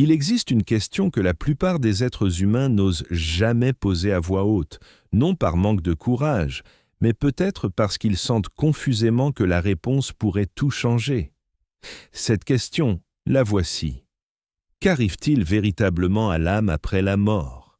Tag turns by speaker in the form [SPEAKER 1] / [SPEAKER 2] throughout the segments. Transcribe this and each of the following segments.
[SPEAKER 1] Il existe une question que la plupart des êtres humains n'osent jamais poser à voix haute, non par manque de courage, mais peut-être parce qu'ils sentent confusément que la réponse pourrait tout changer. Cette question, la voici. Qu'arrive-t-il véritablement à l'âme après la mort?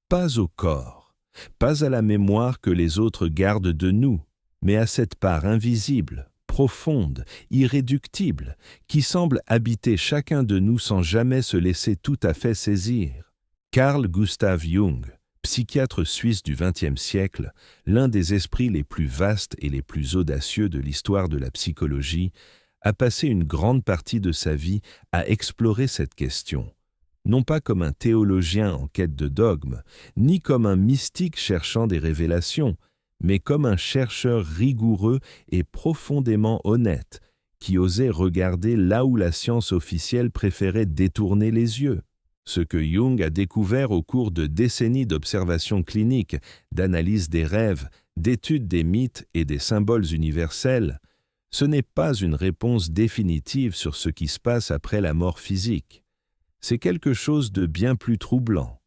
[SPEAKER 1] Pas au corps, pas à la mémoire que les autres gardent de nous, mais à cette part invisible, profonde, irréductible, qui semble habiter chacun de nous sans jamais se laisser tout à fait saisir. Carl Gustav Jung, psychiatre suisse du XXe siècle, l'un des esprits les plus vastes et les plus audacieux de l'histoire de la psychologie, a passé une grande partie de sa vie à explorer cette question, non pas comme un théologien en quête de dogme, ni comme un mystique cherchant des révélations, mais comme un chercheur rigoureux et profondément honnête, qui osait regarder là où la science officielle préférait détourner les yeux. Ce que Jung a découvert au cours de décennies d'observations cliniques, d'analyse des rêves, d'études des mythes et des symboles universels, ce n'est pas une réponse définitive sur ce qui se passe après la mort physique. C'est quelque chose de bien plus troublant,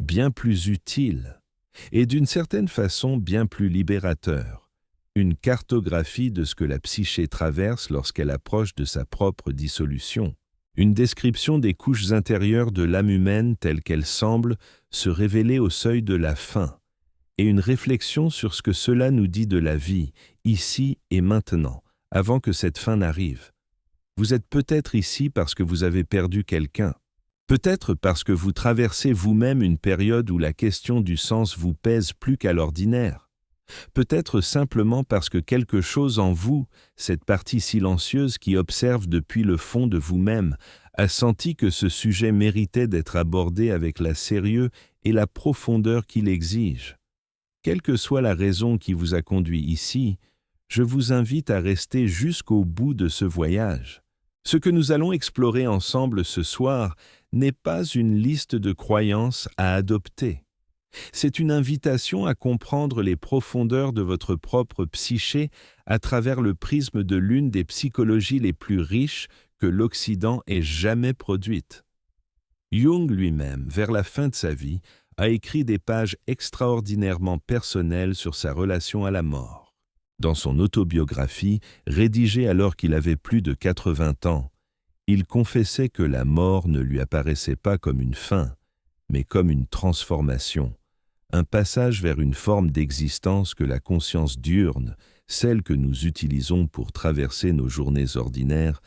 [SPEAKER 1] bien plus utile, et d'une certaine façon bien plus libérateur. Une cartographie de ce que la psyché traverse lorsqu'elle approche de sa propre dissolution. Une description des couches intérieures de l'âme humaine telle qu'elle semble se révéler au seuil de la fin, et une réflexion sur ce que cela nous dit de la vie, ici et maintenant, avant que cette fin n'arrive. Vous êtes peut-être ici parce que vous avez perdu quelqu'un, peut-être parce que vous traversez vous-même une période où la question du sens vous pèse plus qu'à l'ordinaire, peut-être simplement parce que quelque chose en vous, cette partie silencieuse qui observe depuis le fond de vous-même, a senti que ce sujet méritait d'être abordé avec la sérieux et la profondeur qu'il exige. Quelle que soit la raison qui vous a conduit ici, je vous invite à rester jusqu'au bout de ce voyage. Ce que nous allons explorer ensemble ce soir n'est pas une liste de croyances à adopter. C'est une invitation à comprendre les profondeurs de votre propre psyché à travers le prisme de l'une des psychologies les plus riches que l'Occident ait jamais produites. Jung lui-même, vers la fin de sa vie, a écrit des pages extraordinairement personnelles sur sa relation à la mort. Dans son autobiographie, rédigée alors qu'il avait plus de 80 ans, il confessait que la mort ne lui apparaissait pas comme une fin, mais comme une transformation, un passage vers une forme d'existence que la conscience diurne, celle que nous utilisons pour traverser nos journées ordinaires,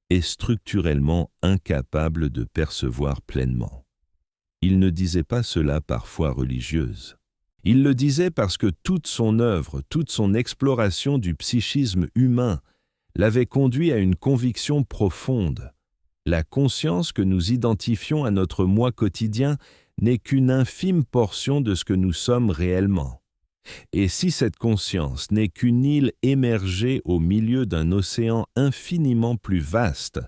[SPEAKER 1] est structurellement incapable de percevoir pleinement. Il ne disait pas cela par foi religieuse. Il le disait parce que toute son œuvre, toute son exploration du psychisme humain l'avait conduit à une conviction profonde. La conscience que nous identifions à notre moi quotidien n'est qu'une infime portion de ce que nous sommes réellement. Et si cette conscience n'est qu'une île émergée au milieu d'un océan infiniment plus vaste,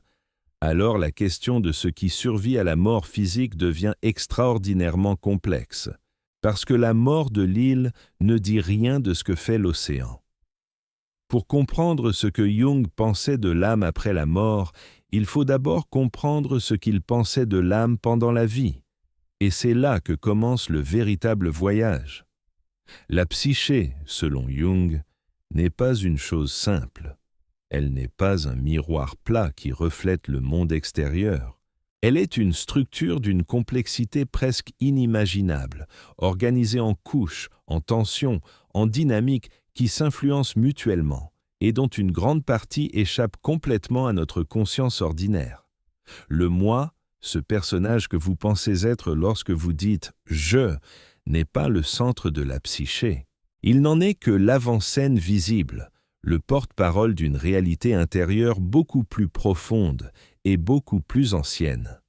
[SPEAKER 1] alors la question de ce qui survit à la mort physique devient extraordinairement complexe, parce que la mort de l'île ne dit rien de ce que fait l'océan. Pour comprendre ce que Jung pensait de l'âme après la mort, il faut d'abord comprendre ce qu'il pensait de l'âme pendant la vie. Et c'est là que commence le véritable voyage. La psyché, selon Jung, n'est pas une chose simple. Elle n'est pas un miroir plat qui reflète le monde extérieur. Elle est une structure d'une complexité presque inimaginable, organisée en couches, en tensions, en dynamiques qui s'influencent mutuellement et dont une grande partie échappe complètement à notre conscience ordinaire. Le moi, ce personnage que vous pensez être lorsque vous dites « je », n'est pas le centre de la psyché. Il n'en est que l'avant-scène visible, le porte-parole d'une réalité intérieure beaucoup plus profonde et beaucoup plus ancienne.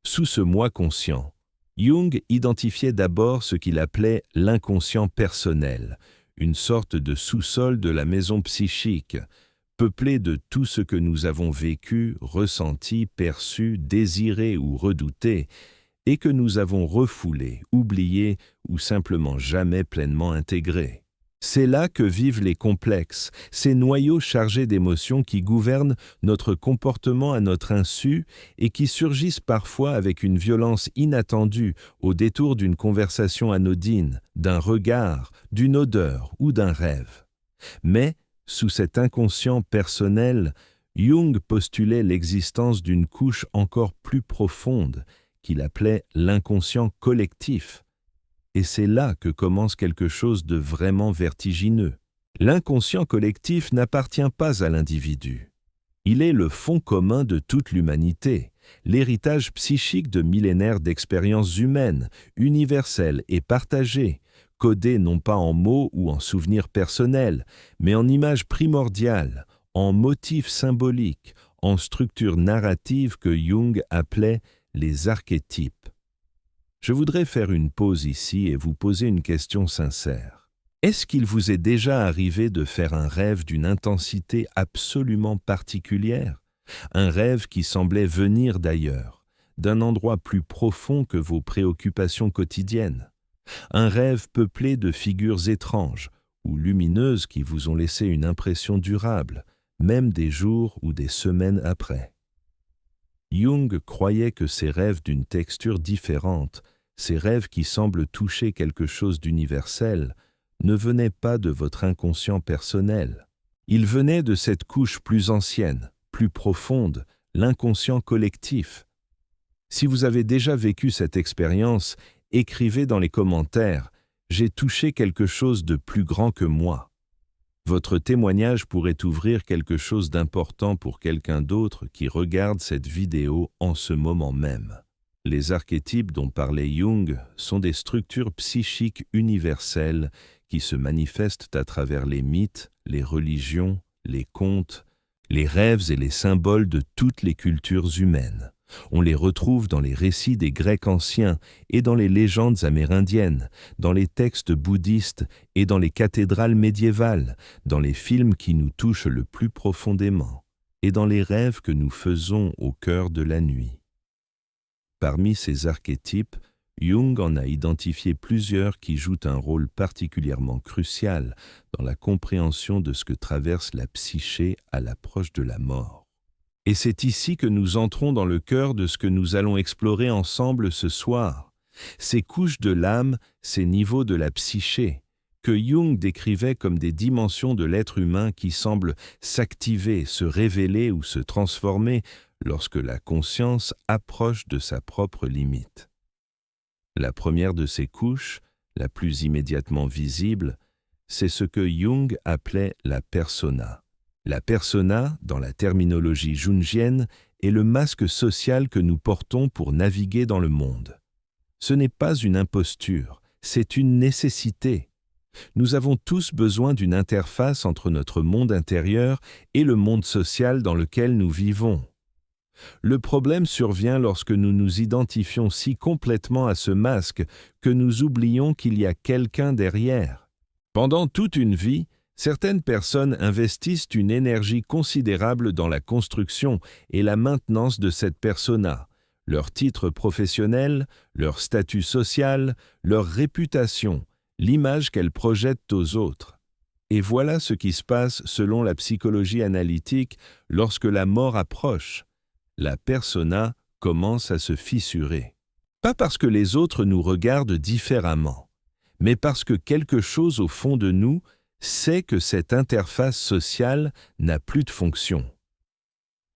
[SPEAKER 1] Sous ce moi conscient, Jung identifiait d'abord ce qu'il appelait l'inconscient personnel, une sorte de sous-sol de la maison psychique, peuplé de tout ce que nous avons vécu, ressenti, perçu, désiré ou redouté, et que nous avons refoulé, oublié ou simplement jamais pleinement intégré. C'est là que vivent les complexes, ces noyaux chargés d'émotions qui gouvernent notre comportement à notre insu et qui surgissent parfois avec une violence inattendue au détour d'une conversation anodine, d'un regard, d'une odeur ou d'un rêve. Mais, sous cet inconscient personnel, Jung postulait l'existence d'une couche encore plus profonde, qu'il appelait l'inconscient collectif. Et c'est là que commence quelque chose de vraiment vertigineux. L'inconscient collectif n'appartient pas à l'individu. Il est le fond commun de toute l'humanité, l'héritage psychique de millénaires d'expériences humaines, universelles et partagées, codées non pas en mots ou en souvenirs personnels, mais en images primordiales, en motifs symboliques, en structures narratives que Jung appelait les archétypes. Je voudrais faire une pause ici et vous poser une question sincère. Est-ce qu'il vous est déjà arrivé de faire un rêve d'une intensité absolument particulière? Un rêve qui semblait venir d'ailleurs, d'un endroit plus profond que vos préoccupations quotidiennes? Un rêve peuplé de figures étranges ou lumineuses qui vous ont laissé une impression durable, même des jours ou des semaines après. Jung croyait que ces rêves d'une texture différente, ces rêves qui semblent toucher quelque chose d'universel, ne venaient pas de votre inconscient personnel. Ils venaient de cette couche plus ancienne, plus profonde, l'inconscient collectif. Si vous avez déjà vécu cette expérience, écrivez dans les commentaires « J'ai touché quelque chose de plus grand que moi ». Votre témoignage pourrait ouvrir quelque chose d'important pour quelqu'un d'autre qui regarde cette vidéo en ce moment même. Les archétypes dont parlait Jung sont des structures psychiques universelles qui se manifestent à travers les mythes, les religions, les contes, les rêves et les symboles de toutes les cultures humaines. On les retrouve dans les récits des Grecs anciens et dans les légendes amérindiennes, dans les textes bouddhistes et dans les cathédrales médiévales, dans les films qui nous touchent le plus profondément, et dans les rêves que nous faisons au cœur de la nuit. Parmi ces archétypes, Jung en a identifié plusieurs qui jouent un rôle particulièrement crucial dans la compréhension de ce que traverse la psyché à l'approche de la mort. Et c'est ici que nous entrons dans le cœur de ce que nous allons explorer ensemble ce soir. Ces couches de l'âme, ces niveaux de la psyché, que Jung décrivait comme des dimensions de l'être humain qui semblent s'activer, se révéler ou se transformer lorsque la conscience approche de sa propre limite. La première de ces couches, la plus immédiatement visible, c'est ce que Jung appelait la persona. La persona, dans la terminologie jungienne, est le masque social que nous portons pour naviguer dans le monde. Ce n'est pas une imposture, c'est une nécessité. Nous avons tous besoin d'une interface entre notre monde intérieur et le monde social dans lequel nous vivons. Le problème survient lorsque nous nous identifions si complètement à ce masque que nous oublions qu'il y a quelqu'un derrière. Pendant toute une vie, certaines personnes investissent une énergie considérable dans la construction et la maintenance de cette persona, leur titre professionnel, leur statut social, leur réputation, l'image qu'elles projettent aux autres. Et voilà ce qui se passe selon la psychologie analytique lorsque la mort approche. La persona commence à se fissurer. Pas parce que les autres nous regardent différemment, mais parce que quelque chose au fond de nous sait que cette interface sociale n'a plus de fonction.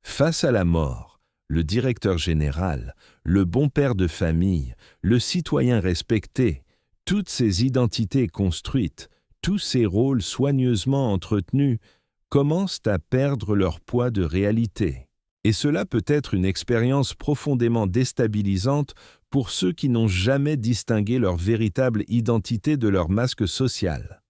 [SPEAKER 1] Face à la mort, le directeur général, le bon père de famille, le citoyen respecté, toutes ces identités construites, tous ces rôles soigneusement entretenus, commencent à perdre leur poids de réalité. Et cela peut être une expérience profondément déstabilisante pour ceux qui n'ont jamais distingué leur véritable identité de leur masque social.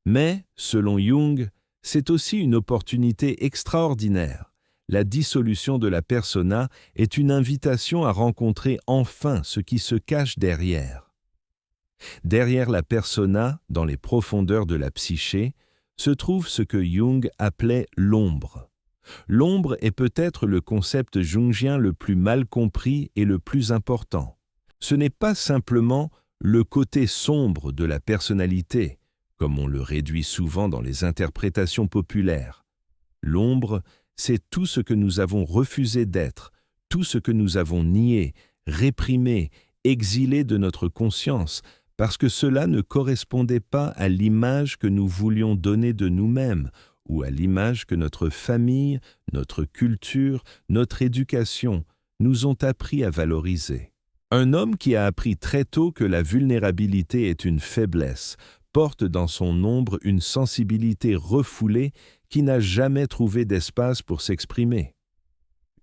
[SPEAKER 1] Mais, selon Jung, c'est aussi une opportunité extraordinaire. La dissolution de la persona est une invitation à rencontrer enfin ce qui se cache derrière. Derrière la persona, dans les profondeurs de la psyché, se trouve ce que Jung appelait l'ombre. L'ombre est peut-être le concept jungien le plus mal compris et le plus important. Ce n'est pas simplement le côté sombre de la personnalité, comme on le réduit souvent dans les interprétations populaires. L'ombre, c'est tout ce que nous avons refusé d'être, tout ce que nous avons nié, réprimé, exilé de notre conscience, parce que cela ne correspondait pas à l'image que nous voulions donner de nous-mêmes, ou à l'image que notre famille, notre culture, notre éducation nous ont appris à valoriser. Un homme qui a appris très tôt que la vulnérabilité est une faiblesse, porte dans son ombre une sensibilité refoulée qui n'a jamais trouvé d'espace pour s'exprimer.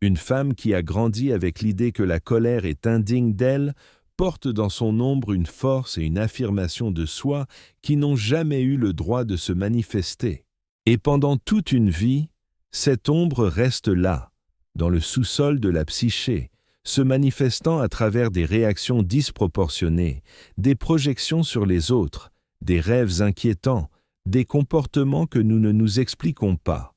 [SPEAKER 1] Une femme qui a grandi avec l'idée que la colère est indigne d'elle porte dans son ombre une force et une affirmation de soi qui n'ont jamais eu le droit de se manifester. Et pendant toute une vie, cette ombre reste là, dans le sous-sol de la psyché, se manifestant à travers des réactions disproportionnées, des projections sur les autres, des rêves inquiétants, des comportements que nous ne nous expliquons pas.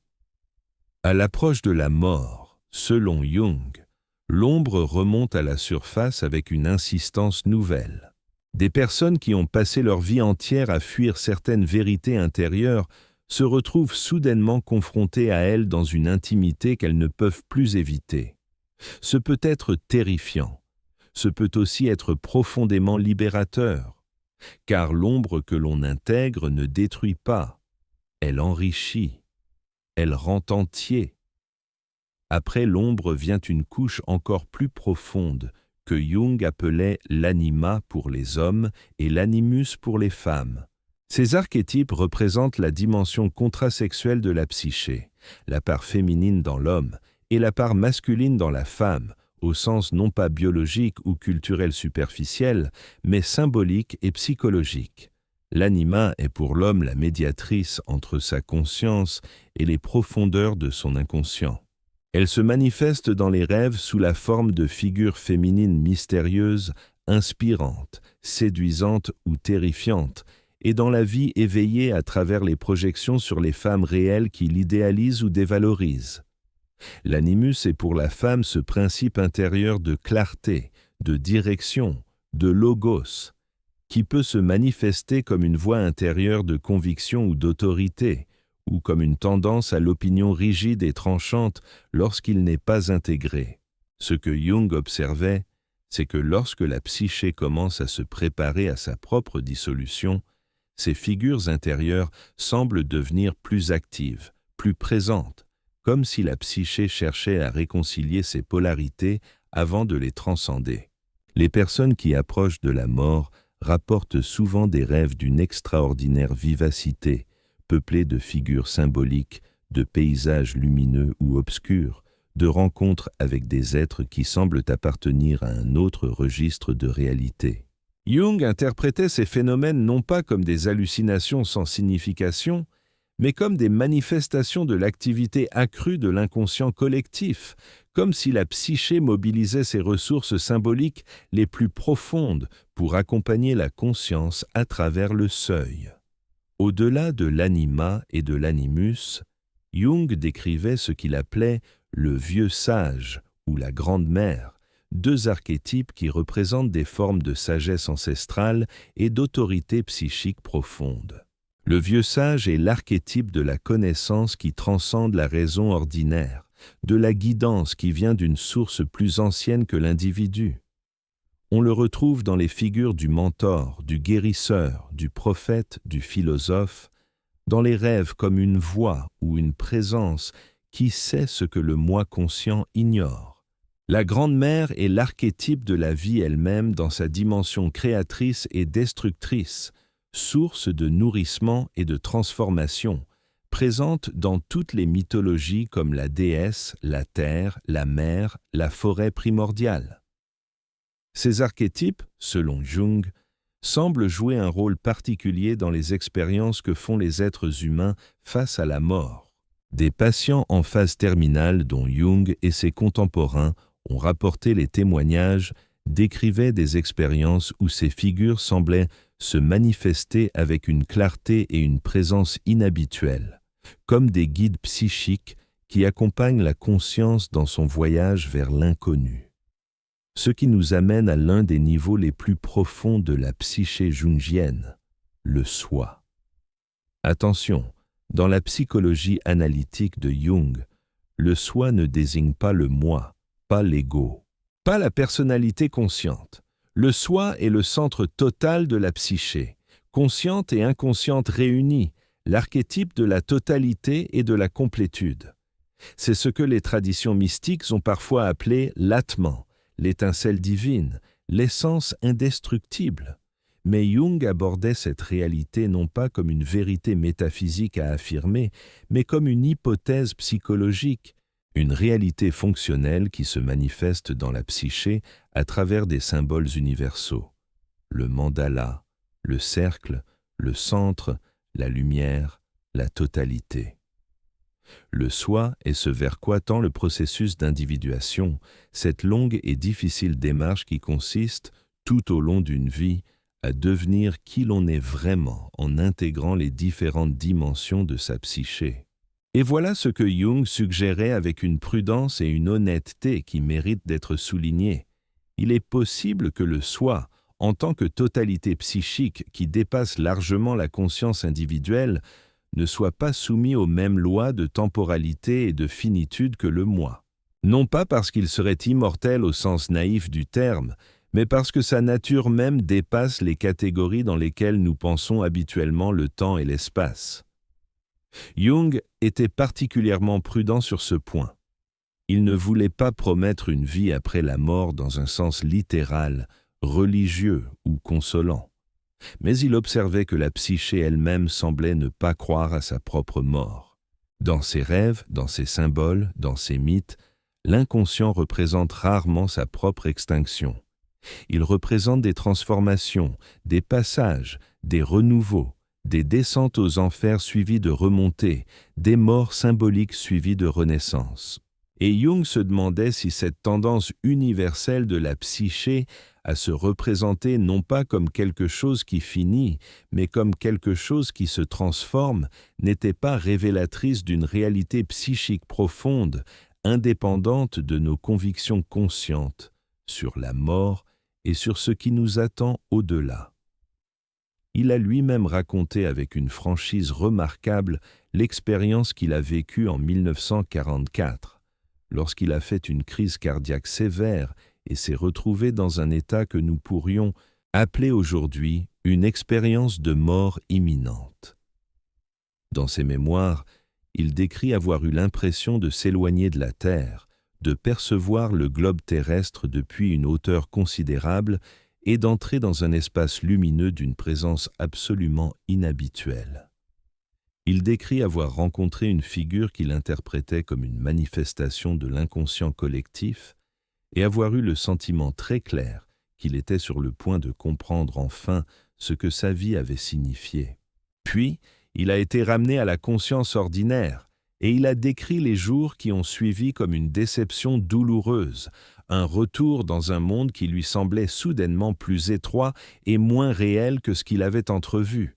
[SPEAKER 1] À l'approche de la mort, selon Jung, l'ombre remonte à la surface avec une insistance nouvelle. Des personnes qui ont passé leur vie entière à fuir certaines vérités intérieures se retrouvent soudainement confrontées à elles dans une intimité qu'elles ne peuvent plus éviter. Ce peut être terrifiant, ce peut aussi être profondément libérateur, car l'ombre que l'on intègre ne détruit pas, elle enrichit, elle rend entier. Après l'ombre vient une couche encore plus profonde que Jung appelait l'anima pour les hommes et l'animus pour les femmes. Ces archétypes représentent la dimension contrasexuelle de la psyché, la part féminine dans l'homme et la part masculine dans la femme, au sens non pas biologique ou culturel superficiel, mais symbolique et psychologique. L'anima est pour l'homme la médiatrice entre sa conscience et les profondeurs de son inconscient. Elle se manifeste dans les rêves sous la forme de figures féminines mystérieuses, inspirantes, séduisantes ou terrifiantes, et dans la vie éveillée à travers les projections sur les femmes réelles qui l'idéalisent ou dévalorisent. L'animus est pour la femme ce principe intérieur de clarté, de direction, de logos, qui peut se manifester comme une voix intérieure de conviction ou d'autorité, ou comme une tendance à l'opinion rigide et tranchante lorsqu'il n'est pas intégré. Ce que Jung observait, c'est que lorsque la psyché commence à se préparer à sa propre dissolution, ces figures intérieures semblent devenir plus actives, plus présentes, comme si la psyché cherchait à réconcilier ces polarités avant de les transcender. Les personnes qui approchent de la mort rapportent souvent des rêves d'une extraordinaire vivacité, peuplés de figures symboliques, de paysages lumineux ou obscurs, de rencontres avec des êtres qui semblent appartenir à un autre registre de réalité. Jung interprétait ces phénomènes non pas comme des hallucinations sans signification, mais comme des manifestations de l'activité accrue de l'inconscient collectif, comme si la psyché mobilisait ses ressources symboliques les plus profondes pour accompagner la conscience à travers le seuil. Au-delà de l'anima et de l'animus, Jung décrivait ce qu'il appelait le vieux sage ou la grande-mère, deux archétypes qui représentent des formes de sagesse ancestrale et d'autorité psychique profonde. Le vieux sage est l'archétype de la connaissance qui transcende la raison ordinaire, de la guidance qui vient d'une source plus ancienne que l'individu. On le retrouve dans les figures du mentor, du guérisseur, du prophète, du philosophe, dans les rêves comme une voix ou une présence qui sait ce que le moi conscient ignore. La Grande-Mère est l'archétype de la vie elle-même dans sa dimension créatrice et destructrice, source de nourrissement et de transformation, présente dans toutes les mythologies comme la déesse, la terre, la mer, la forêt primordiale. Ces archétypes, selon Jung, semblent jouer un rôle particulier dans les expériences que font les êtres humains face à la mort. Des patients en phase terminale dont Jung et ses contemporains ont rapporté les témoignages décrivaient des expériences où ces figures semblaient se manifester avec une clarté et une présence inhabituelles, comme des guides psychiques qui accompagnent la conscience dans son voyage vers l'inconnu. Ce qui nous amène à l'un des niveaux les plus profonds de la psyché jungienne, le soi. Attention, dans la psychologie analytique de Jung, le soi ne désigne pas le moi, pas l'ego, pas la personnalité consciente. Le soi est le centre total de la psyché, consciente et inconsciente réunies, l'archétype de la totalité et de la complétude. C'est ce que les traditions mystiques ont parfois appelé l'atman, l'étincelle divine, l'essence indestructible. Mais Jung abordait cette réalité non pas comme une vérité métaphysique à affirmer, mais comme une hypothèse psychologique, une réalité fonctionnelle qui se manifeste dans la psyché à travers des symboles universaux. Le mandala, le cercle, le centre, la lumière, la totalité. Le soi est ce vers quoi tend le processus d'individuation, cette longue et difficile démarche qui consiste, tout au long d'une vie, à devenir qui l'on est vraiment en intégrant les différentes dimensions de sa psyché. Et voilà ce que Jung suggérait avec une prudence et une honnêteté qui méritent d'être soulignées. Il est possible que le soi, en tant que totalité psychique qui dépasse largement la conscience individuelle, ne soit pas soumis aux mêmes lois de temporalité et de finitude que le moi. Non pas parce qu'il serait immortel au sens naïf du terme, mais parce que sa nature même dépasse les catégories dans lesquelles nous pensons habituellement le temps et l'espace. Jung était particulièrement prudent sur ce point. Il ne voulait pas promettre une vie après la mort dans un sens littéral, religieux ou consolant. Mais il observait que la psyché elle-même semblait ne pas croire à sa propre mort. Dans ses rêves, dans ses symboles, dans ses mythes, l'inconscient représente rarement sa propre extinction. Il représente des transformations, des passages, des renouveaux, des descentes aux enfers suivies de remontées, des morts symboliques suivies de renaissances. Et Jung se demandait si cette tendance universelle de la psyché à se représenter non pas comme quelque chose qui finit, mais comme quelque chose qui se transforme, n'était pas révélatrice d'une réalité psychique profonde, indépendante de nos convictions conscientes sur la mort et sur ce qui nous attend au-delà. Il a lui-même raconté avec une franchise remarquable l'expérience qu'il a vécue en 1944, lorsqu'il a fait une crise cardiaque sévère et s'est retrouvé dans un état que nous pourrions appeler aujourd'hui une expérience de mort imminente. Dans ses mémoires, il décrit avoir eu l'impression de s'éloigner de la Terre, de percevoir le globe terrestre depuis une hauteur considérable et d'entrer dans un espace lumineux d'une présence absolument inhabituelle. Il décrit avoir rencontré une figure qu'il interprétait comme une manifestation de l'inconscient collectif et avoir eu le sentiment très clair qu'il était sur le point de comprendre enfin ce que sa vie avait signifié. Puis, il a été ramené à la conscience ordinaire et il a décrit les jours qui ont suivi comme une déception douloureuse, un retour dans un monde qui lui semblait soudainement plus étroit et moins réel que ce qu'il avait entrevu.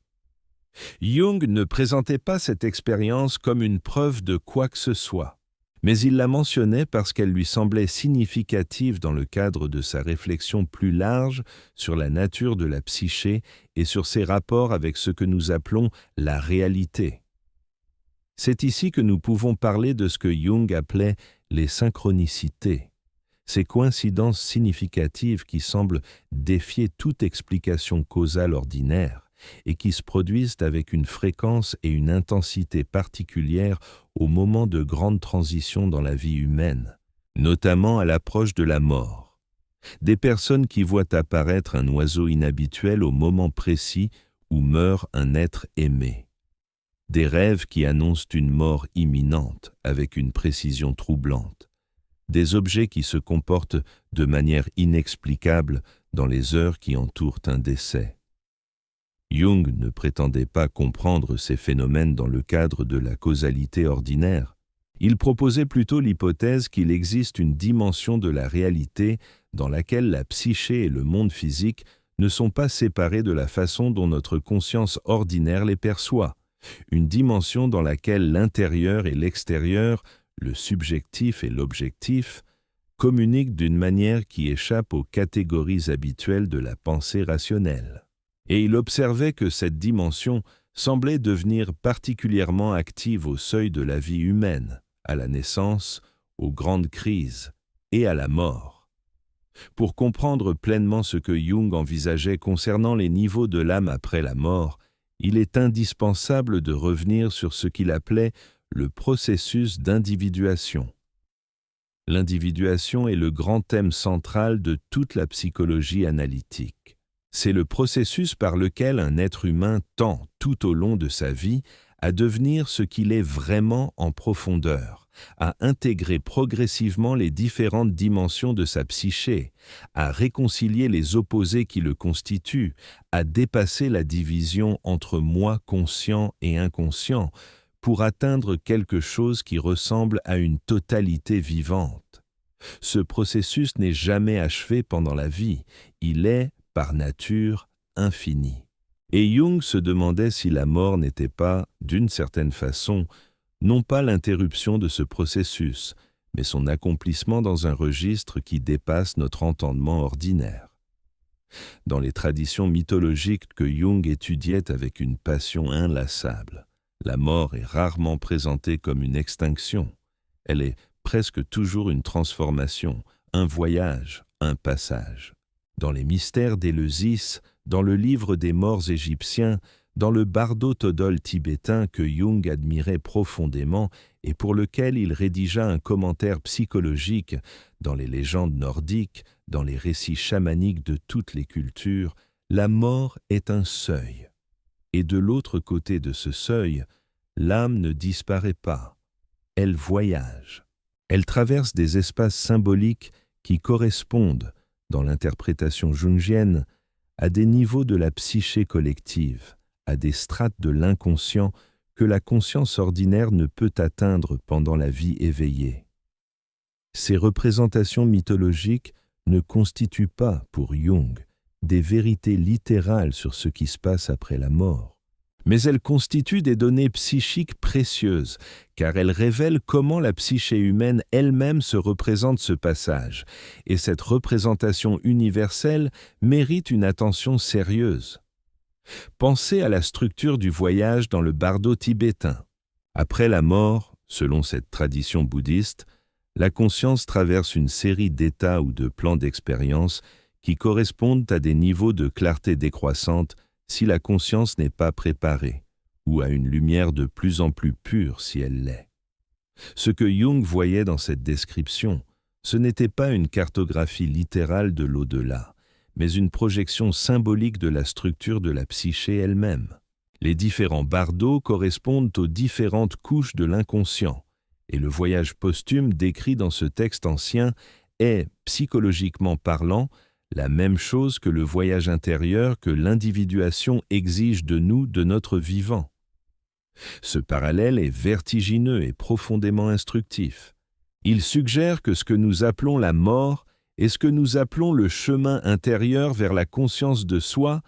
[SPEAKER 1] Jung ne présentait pas cette expérience comme une preuve de quoi que ce soit, mais il la mentionnait parce qu'elle lui semblait significative dans le cadre de sa réflexion plus large sur la nature de la psyché et sur ses rapports avec ce que nous appelons la réalité. C'est ici que nous pouvons parler de ce que Jung appelait les synchronicités, ces coïncidences significatives qui semblent défier toute explication causale ordinaire et qui se produisent avec une fréquence et une intensité particulières au moment de grandes transitions dans la vie humaine, notamment à l'approche de la mort. Des personnes qui voient apparaître un oiseau inhabituel au moment précis où meurt un être aimé. Des rêves qui annoncent une mort imminente avec une précision troublante. Des objets qui se comportent de manière inexplicable dans les heures qui entourent un décès. Jung ne prétendait pas comprendre ces phénomènes dans le cadre de la causalité ordinaire. Il proposait plutôt l'hypothèse qu'il existe une dimension de la réalité dans laquelle la psyché et le monde physique ne sont pas séparés de la façon dont notre conscience ordinaire les perçoit, une dimension dans laquelle l'intérieur et l'extérieur, le subjectif et l'objectif, communiquent d'une manière qui échappe aux catégories habituelles de la pensée rationnelle. Et il observait que cette dimension semblait devenir particulièrement active au seuil de la vie humaine, à la naissance, aux grandes crises et à la mort. Pour comprendre pleinement ce que Jung envisageait concernant les niveaux de l'âme après la mort, il est indispensable de revenir sur ce qu'il appelait le processus d'individuation. L'individuation est le grand thème central de toute la psychologie analytique. C'est le processus par lequel un être humain tend, tout au long de sa vie, à devenir ce qu'il est vraiment en profondeur, à intégrer progressivement les différentes dimensions de sa psyché, à réconcilier les opposés qui le constituent, à dépasser la division entre moi conscient et inconscient, pour atteindre quelque chose qui ressemble à une totalité vivante. Ce processus n'est jamais achevé pendant la vie, il est, par nature, infini. Et Jung se demandait si la mort n'était pas, d'une certaine façon, non pas l'interruption de ce processus, mais son accomplissement dans un registre qui dépasse notre entendement ordinaire. Dans les traditions mythologiques que Jung étudiait avec une passion inlassable, la mort est rarement présentée comme une extinction. Elle est presque toujours une transformation, un voyage, un passage. Dans les mystères d'Éleusis, dans le livre des morts égyptiens, dans le bardo todol tibétain que Jung admirait profondément et pour lequel il rédigea un commentaire psychologique, dans les légendes nordiques, dans les récits chamaniques de toutes les cultures, la mort est un seuil. Et de l'autre côté de ce seuil, l'âme ne disparaît pas, elle voyage. Elle traverse des espaces symboliques qui correspondent, dans l'interprétation jungienne, à des niveaux de la psyché collective, à des strates de l'inconscient que la conscience ordinaire ne peut atteindre pendant la vie éveillée. Ces représentations mythologiques ne constituent pas, pour Jung, des vérités littérales sur ce qui se passe après la mort. Mais elles constituent des données psychiques précieuses, car elles révèlent comment la psyché humaine elle-même se représente ce passage, et cette représentation universelle mérite une attention sérieuse. Pensez à la structure du voyage dans le bardo tibétain. Après la mort, selon cette tradition bouddhiste, la conscience traverse une série d'états ou de plans d'expérience qui correspondent à des niveaux de clarté décroissante si la conscience n'est pas préparée, ou à une lumière de plus en plus pure si elle l'est. Ce que Jung voyait dans cette description, ce n'était pas une cartographie littérale de l'au-delà, mais une projection symbolique de la structure de la psyché elle-même. Les différents bardos correspondent aux différentes couches de l'inconscient, et le voyage posthume décrit dans ce texte ancien est, psychologiquement parlant, la même chose que le voyage intérieur que l'individuation exige de nous, de notre vivant. Ce parallèle est vertigineux et profondément instructif. Il suggère que ce que nous appelons la mort et ce que nous appelons le chemin intérieur vers la conscience de soi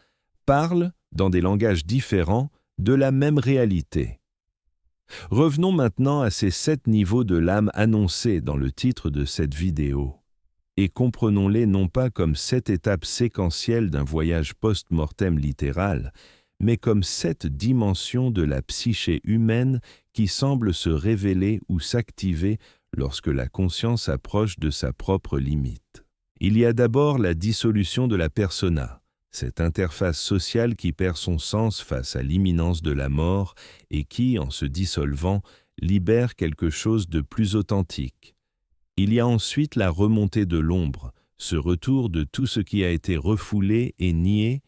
[SPEAKER 1] parlent, dans des langages différents, de la même réalité. Revenons maintenant à ces 7 niveaux de l'âme annoncés dans le titre de cette vidéo. Et comprenons-les non pas comme 7 étapes séquentielles d'un voyage post-mortem littéral, mais comme 7 dimensions de la psyché humaine qui semblent se révéler ou s'activer lorsque la conscience approche de sa propre limite. Il y a d'abord la dissolution de la persona, cette interface sociale qui perd son sens face à l'imminence de la mort et qui, en se dissolvant, libère quelque chose de plus authentique. Il y a ensuite la remontée de l'ombre, ce retour de tout ce qui a été refoulé et nié,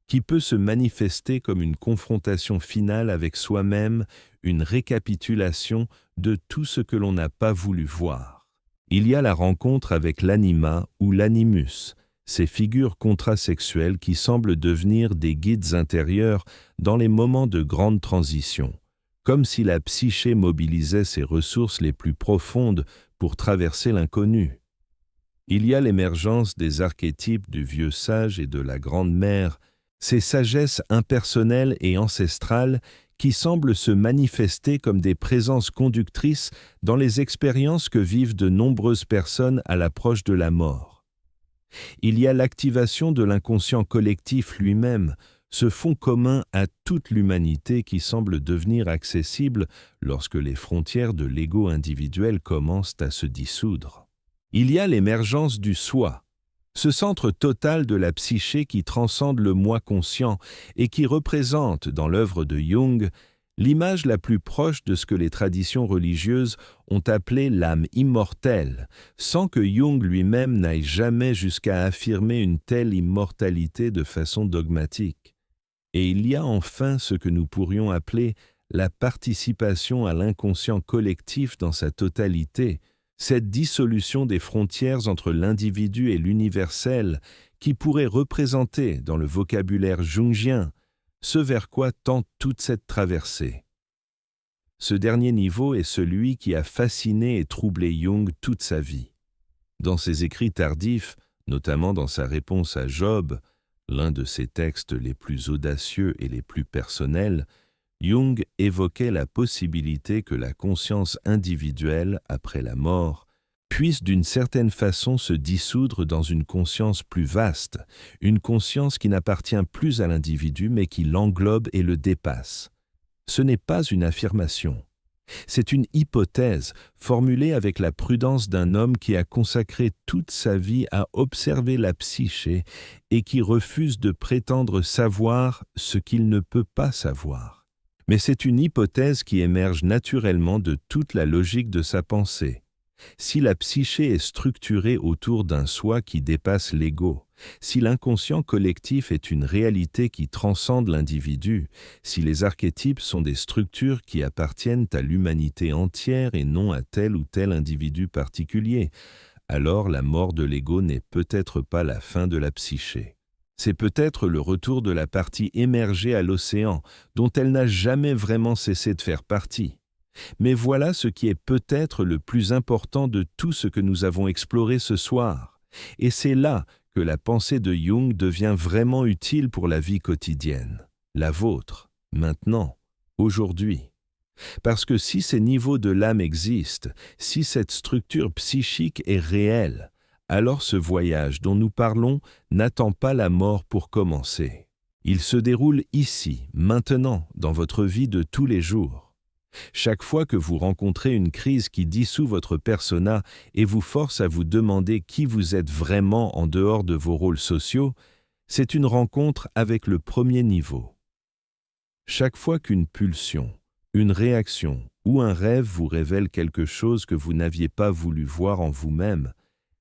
[SPEAKER 1] qui peut se manifester comme une confrontation finale avec soi-même, une récapitulation de tout ce que l'on n'a pas voulu voir. Il y a la rencontre avec l'anima ou l'animus, ces figures contrasexuelles qui semblent devenir des guides intérieurs dans les moments de grande transition, comme si la psyché mobilisait ses ressources les plus profondes pour traverser l'inconnu. Il y a l'émergence des archétypes du vieux sage et de la grande mère, ces sagesses impersonnelles et ancestrales qui semblent se manifester comme des présences conductrices dans les expériences que vivent de nombreuses personnes à l'approche de la mort. Il y a l'activation de l'inconscient collectif lui-même, ce fond commun à toute l'humanité qui semble devenir accessible lorsque les frontières de l'ego individuel commencent à se dissoudre. Il y a l'émergence du soi, ce centre total de la psyché qui transcende le moi conscient et qui représente, dans l'œuvre de Jung, l'image la plus proche de ce que les traditions religieuses ont appelé l'âme immortelle, sans que Jung lui-même n'aille jamais jusqu'à affirmer une telle immortalité de façon dogmatique. Et il y a enfin ce que nous pourrions appeler la participation à l'inconscient collectif dans sa totalité, cette dissolution des frontières entre l'individu et l'universel qui pourrait représenter, dans le vocabulaire jungien, ce vers quoi tend toute cette traversée. Ce dernier niveau est celui qui a fasciné et troublé Jung toute sa vie. Dans ses écrits tardifs, notamment dans sa réponse à Job, l'un de ses textes les plus audacieux et les plus personnels, Jung évoquait la possibilité que la conscience individuelle, après la mort, puisse d'une certaine façon se dissoudre dans une conscience plus vaste, une conscience qui n'appartient plus à l'individu mais qui l'englobe et le dépasse. Ce n'est pas une affirmation. C'est une hypothèse formulée avec la prudence d'un homme qui a consacré toute sa vie à observer la psyché et qui refuse de prétendre savoir ce qu'il ne peut pas savoir. Mais c'est une hypothèse qui émerge naturellement de toute la logique de sa pensée. Si la psyché est structurée autour d'un soi qui dépasse l'ego, si l'inconscient collectif est une réalité qui transcende l'individu, si les archétypes sont des structures qui appartiennent à l'humanité entière et non à tel ou tel individu particulier, alors la mort de l'ego n'est peut-être pas la fin de la psyché. C'est peut-être le retour de la partie émergée à l'océan, dont elle n'a jamais vraiment cessé de faire partie. Mais voilà ce qui est peut-être le plus important de tout ce que nous avons exploré ce soir. Et c'est là que la pensée de Jung devient vraiment utile pour la vie quotidienne, la vôtre, maintenant, aujourd'hui. Parce que si ces niveaux de l'âme existent, si cette structure psychique est réelle, alors ce voyage dont nous parlons n'attend pas la mort pour commencer. Il se déroule ici, maintenant, dans votre vie de tous les jours. Chaque fois que vous rencontrez une crise qui dissout votre persona et vous force à vous demander qui vous êtes vraiment en dehors de vos rôles sociaux, c'est une rencontre avec le premier niveau. Chaque fois qu'une pulsion, une réaction ou un rêve vous révèle quelque chose que vous n'aviez pas voulu voir en vous-même,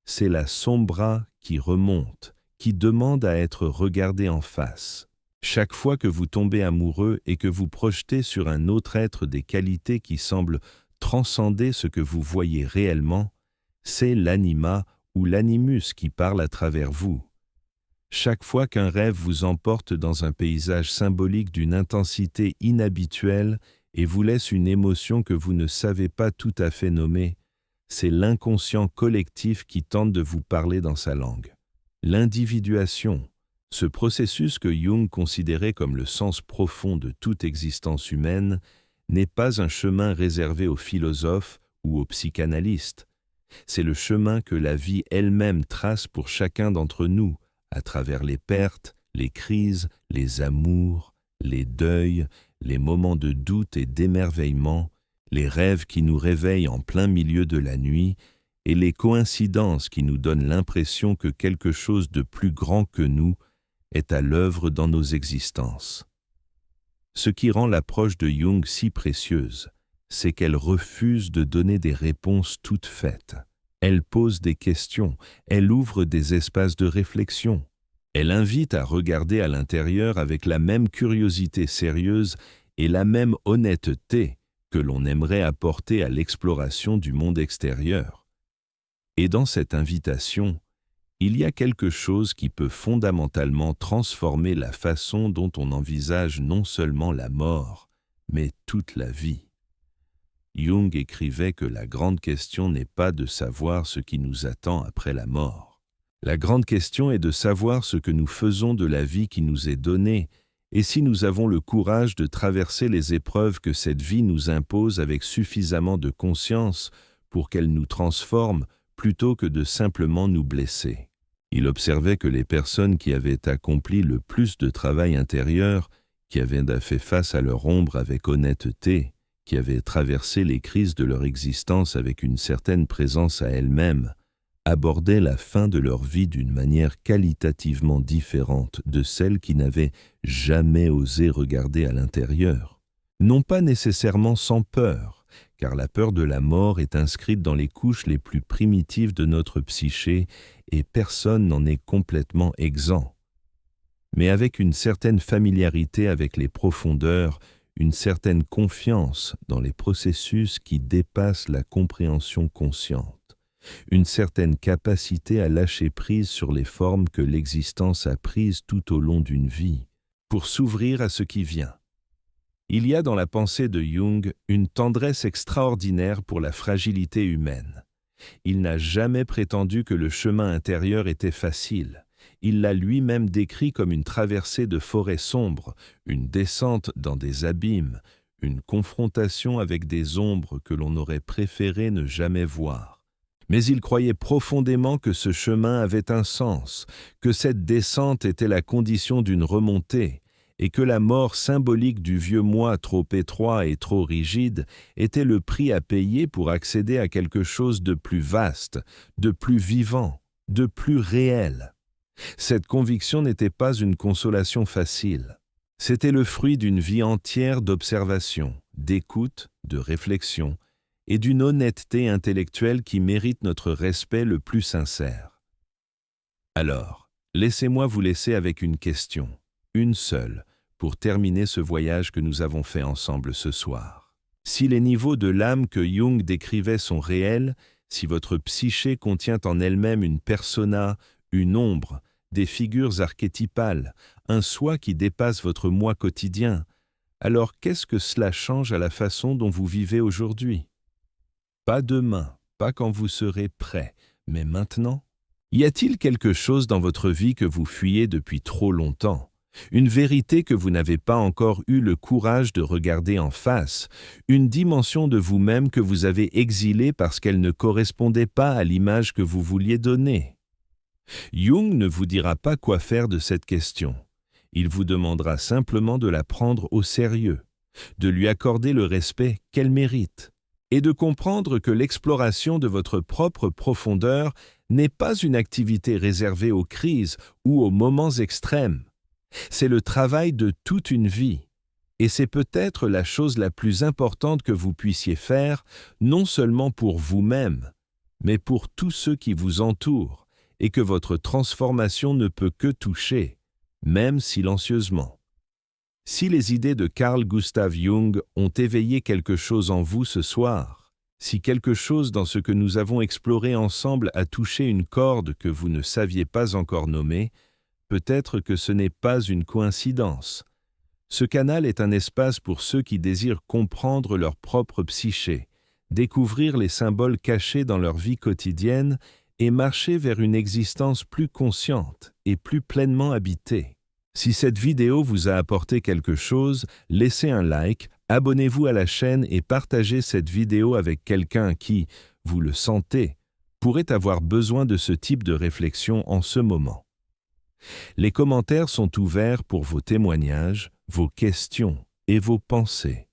[SPEAKER 1] c'est la sombra qui remonte, qui demande à être regardée en face. Chaque fois que vous tombez amoureux et que vous projetez sur un autre être des qualités qui semblent transcender ce que vous voyez réellement, c'est l'anima ou l'animus qui parle à travers vous. Chaque fois qu'un rêve vous emporte dans un paysage symbolique d'une intensité inhabituelle et vous laisse une émotion que vous ne savez pas tout à fait nommer, c'est l'inconscient collectif qui tente de vous parler dans sa langue. L'individuation, ce processus que Jung considérait comme le sens profond de toute existence humaine, n'est pas un chemin réservé aux philosophes ou aux psychanalystes. C'est le chemin que la vie elle-même trace pour chacun d'entre nous, à travers les pertes, les crises, les amours, les deuils, les moments de doute et d'émerveillement, les rêves qui nous réveillent en plein milieu de la nuit et les coïncidences qui nous donnent l'impression que quelque chose de plus grand que nous est à l'œuvre dans nos existences. Ce qui rend l'approche de Jung si précieuse, c'est qu'elle refuse de donner des réponses toutes faites. Elle pose des questions, elle ouvre des espaces de réflexion. Elle invite à regarder à l'intérieur avec la même curiosité sérieuse et la même honnêteté que l'on aimerait apporter à l'exploration du monde extérieur. Et dans cette invitation, il y a quelque chose qui peut fondamentalement transformer la façon dont on envisage non seulement la mort, mais toute la vie. Jung écrivait que la grande question n'est pas de savoir ce qui nous attend après la mort. La grande question est de savoir ce que nous faisons de la vie qui nous est donnée et si nous avons le courage de traverser les épreuves que cette vie nous impose avec suffisamment de conscience pour qu'elle nous transforme plutôt que de simplement nous blesser. Il observait que les personnes qui avaient accompli le plus de travail intérieur, qui avaient fait face à leur ombre avec honnêteté, qui avaient traversé les crises de leur existence avec une certaine présence à elles-mêmes, abordaient la fin de leur vie d'une manière qualitativement différente de celles qui n'avaient jamais osé regarder à l'intérieur. Non pas nécessairement sans peur, car la peur de la mort est inscrite dans les couches les plus primitives de notre psyché et personne n'en est complètement exempt. Mais avec une certaine familiarité avec les profondeurs, une certaine confiance dans les processus qui dépassent la compréhension consciente, une certaine capacité à lâcher prise sur les formes que l'existence a prises tout au long d'une vie, pour s'ouvrir à ce qui vient. Il y a dans la pensée de Jung une tendresse extraordinaire pour la fragilité humaine. Il n'a jamais prétendu que le chemin intérieur était facile. Il l'a lui-même décrit comme une traversée de forêts sombres, une descente dans des abîmes, une confrontation avec des ombres que l'on aurait préféré ne jamais voir. Mais il croyait profondément que ce chemin avait un sens, que cette descente était la condition d'une remontée, et que la mort symbolique du vieux moi trop étroit et trop rigide était le prix à payer pour accéder à quelque chose de plus vaste, de plus vivant, de plus réel. Cette conviction n'était pas une consolation facile. C'était le fruit d'une vie entière d'observation, d'écoute, de réflexion et d'une honnêteté intellectuelle qui mérite notre respect le plus sincère. Alors, laissez-moi vous laisser avec une question, une seule, pour terminer ce voyage que nous avons fait ensemble ce soir. Si les niveaux de l'âme que Jung décrivait sont réels, si votre psyché contient en elle-même une persona, une ombre, des figures archétypales, un soi qui dépasse votre moi quotidien, alors qu'est-ce que cela change à la façon dont vous vivez aujourd'hui? Pas demain, pas quand vous serez prêt, mais maintenant? Y a-t-il quelque chose dans votre vie que vous fuyez depuis trop longtemps? Une vérité que vous n'avez pas encore eu le courage de regarder en face, une dimension de vous-même que vous avez exilée parce qu'elle ne correspondait pas à l'image que vous vouliez donner. Jung ne vous dira pas quoi faire de cette question. Il vous demandera simplement de la prendre au sérieux, de lui accorder le respect qu'elle mérite, et de comprendre que l'exploration de votre propre profondeur n'est pas une activité réservée aux crises ou aux moments extrêmes. C'est le travail de toute une vie, et c'est peut-être la chose la plus importante que vous puissiez faire, non seulement pour vous-même, mais pour tous ceux qui vous entourent, et que votre transformation ne peut que toucher, même silencieusement. Si les idées de Carl Gustav Jung ont éveillé quelque chose en vous ce soir, si quelque chose dans ce que nous avons exploré ensemble a touché une corde que vous ne saviez pas encore nommer, peut-être que ce n'est pas une coïncidence. Ce canal est un espace pour ceux qui désirent comprendre leur propre psyché, découvrir les symboles cachés dans leur vie quotidienne et marcher vers une existence plus consciente et plus pleinement habitée. Si cette vidéo vous a apporté quelque chose, laissez un like, abonnez-vous à la chaîne et partagez cette vidéo avec quelqu'un qui, vous le sentez, pourrait avoir besoin de ce type de réflexion en ce moment. Les commentaires sont ouverts pour vos témoignages, vos questions et vos pensées.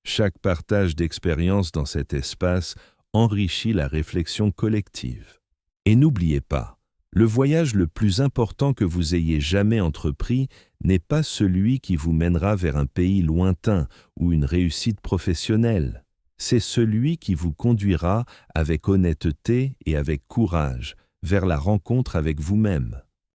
[SPEAKER 1] Chaque partage d'expérience dans cet espace enrichit la réflexion collective. Et n'oubliez pas, le voyage le plus important que vous ayez jamais entrepris n'est pas celui qui vous mènera vers un pays lointain ou une réussite professionnelle. C'est celui qui vous conduira avec honnêteté et avec courage vers la rencontre avec vous-même.